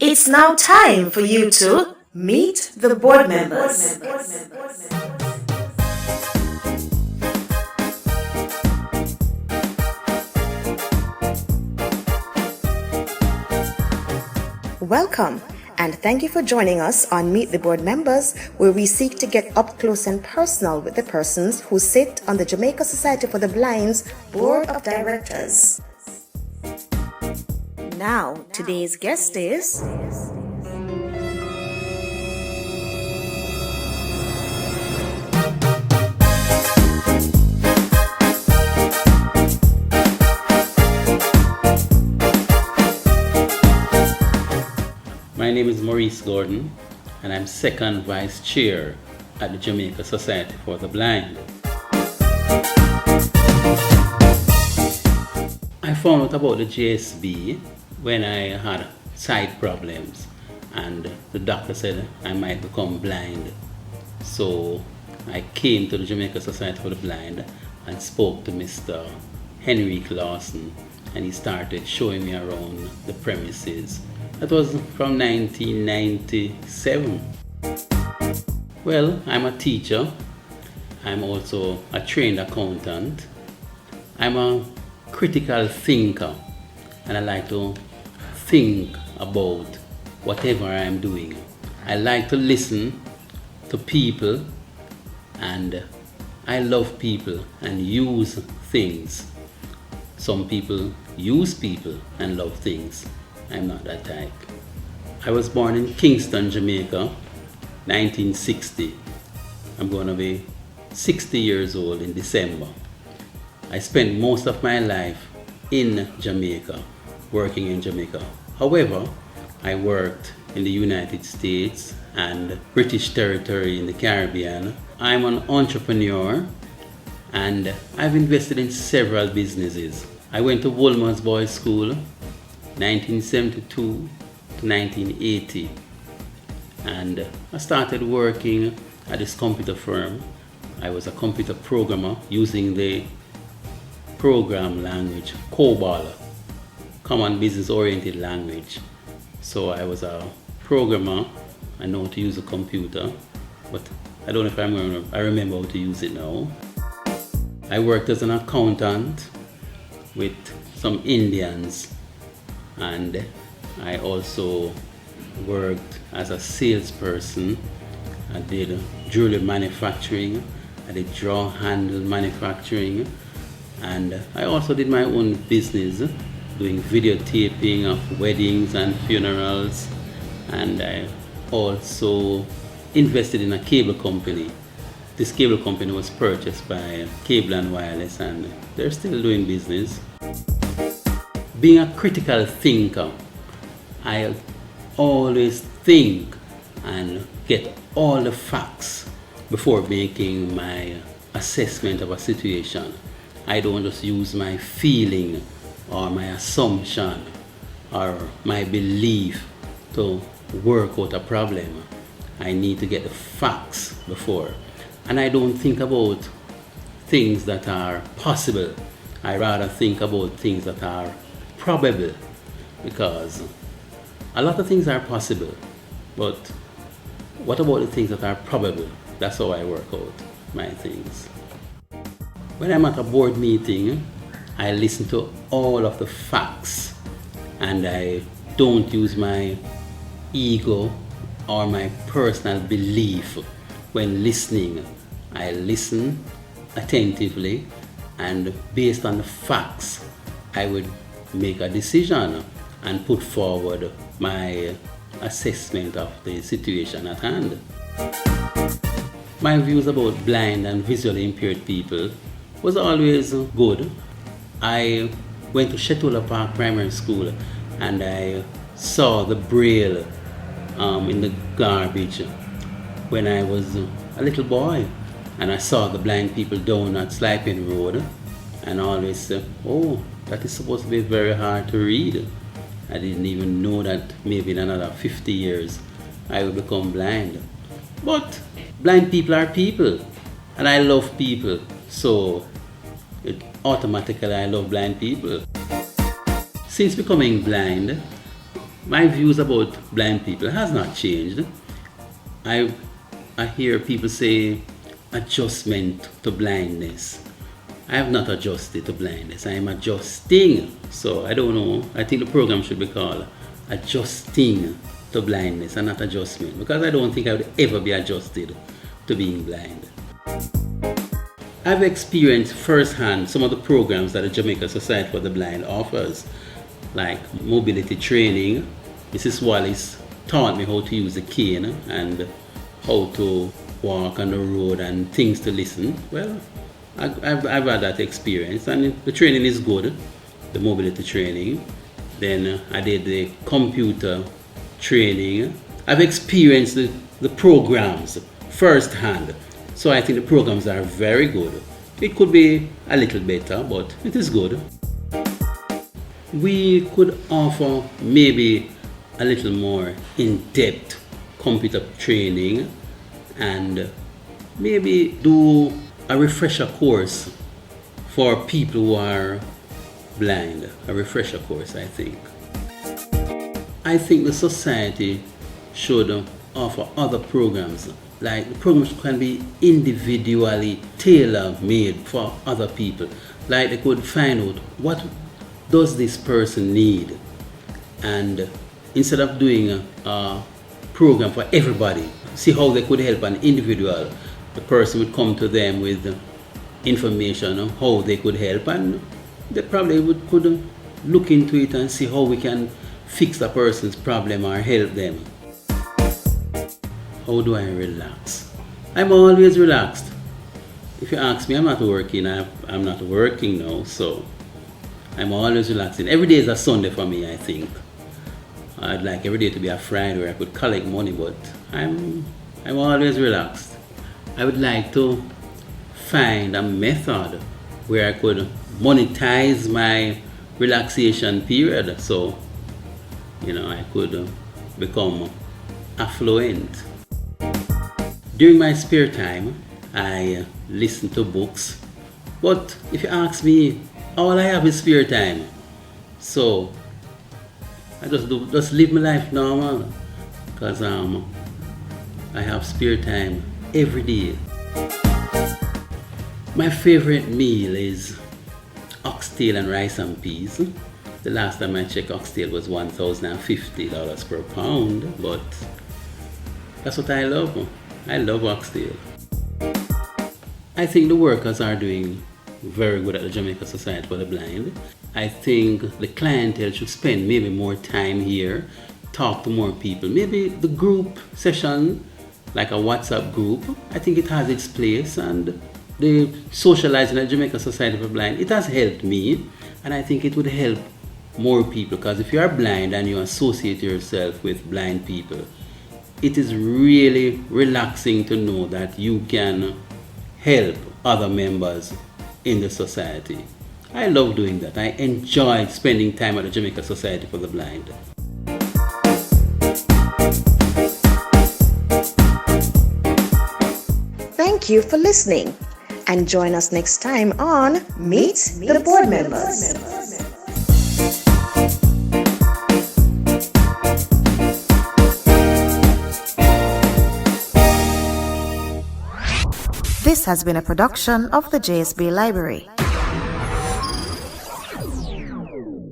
It's now time for you to meet the board members. Welcome, and thank you for joining us on Meet the Board Members, where we seek to get up close and personal with the persons who sit on the Jamaica Society for the Blind's Board of Directors. Now, today's guest is... My name is Maurice Gordon, and I'm second vice chair at the Jamaica Society for the Blind. I found out about the JSB when I had sight problems, and the doctor said I might become blind. So I came to the Jamaica Society for the Blind and spoke to Mr. Henrik Lawson, and he started showing me around the premises. That was from 1997. Well, I'm a teacher. I'm also a trained accountant. I'm a critical thinker, and I like to think about whatever I'm doing. I like to listen to people, and I love people and use things. Some people use people and love things. I'm not that type. I was born in Kingston, Jamaica, 1960. I'm going to be 60 years old in December. I spent most of my life in Jamaica, working in Jamaica. However, I worked in the United States and British territory in the Caribbean. I'm an entrepreneur, and I've invested in several businesses. I went to Wolmer's Boys School, 1972 to 1980, and I started working at this computer firm. I was a computer programmer using the program language COBOL, Common Business Oriented Language. So I was a programmer. I know how to use a computer, but I don't know if I remember how to use it now. I worked as an accountant with some Indians, and I also worked as a salesperson. I did jewelry manufacturing, I did draw handle manufacturing, and I also did my own business doing videotaping of weddings and funerals, and I also invested in a cable company. This cable company was purchased by Cable and Wireless, and they're still doing business. Being a critical thinker, I always think and get all the facts before making my assessment of a situation. I don't just use my feeling or my assumption or my belief to work out a problem. I need to get the facts before. And I don't think about things that are possible. I rather think about things that are probable, because a lot of things are possible, but what about the things that are probable? That's how I work out my things. When I'm at a board meeting, I listen to all of the facts, and I don't use my ego or my personal belief when listening. I listen attentively, and based on the facts, I would make a decision and put forward my assessment of the situation at hand. My views about blind and visually impaired people was always good. I went to Shetula Park Primary School, and I saw the braille in the garbage when I was a little boy, and I saw the blind people down at Sliping Road, and I always said, oh, that is supposed to be very hard to read. I didn't even know that maybe in another 50 years I will become blind. But blind people are people, and I love people, so automatically I love blind people. Since becoming blind, my views about blind people has not changed. I I hear people say adjustment to blindness. I have not adjusted to blindness. I am adjusting. So I don't know. I think the program should be called adjusting to blindness and not adjustment, because I don't think I would ever be adjusted to being blind. I've experienced firsthand some of the programs that the Jamaica Society for the Blind offers, like mobility training. Mrs. Wallace taught me how to use a cane and how to walk on the road and things to listen. Well, I've had that experience, and the training is good, the mobility training. Then I did the computer training. I've experienced the programs firsthand. So I think the programs are very good. It could be a little better, but it is good. We could offer maybe a little more in-depth computer training and maybe do a refresher course for people who are blind. A refresher course, I think. I think the society should offer other programs. Like, the programs can be individually tailor-made for other people. Like, they could find out what does this person need, and instead of doing a program for everybody, see how they could help an individual. The person would come to them with information on how they could help, and they probably could look into it and see how we can fix the person's problem or help them. How do I relax? I'm always relaxed. If you ask me, I'm not working. I'm not working now, so I'm always relaxing. Every day is a Sunday for me, I think. I'd like every day to be a Friday where I could collect money, but I'm always relaxed. I would like to find a method where I could monetize my relaxation period, so I could become affluent. During my spare time, I listen to books, but if you ask me, all I have is spare time, so I just live my life normal, because I have spare time every day. My favorite meal is oxtail and rice and peas. The last time I checked, oxtail was $1,050 per pound, but that's what I love. I love oxtail. I think the workers are doing very good at the Jamaica Society for the Blind. I think the clientele should spend maybe more time here, talk to more people. Maybe the group session, like a WhatsApp group, I think it has its place, and the socializing at Jamaica Society for the Blind, it has helped me, and I think it would help more people, because if you are blind and you associate yourself with blind people, it is really relaxing to know that you can help other members in the society. I love doing that. I enjoy spending time at the Jamaica Society for the Blind. Thank you for listening, and join us next time on Meet the Board Members. This has been a production of the JSB Library.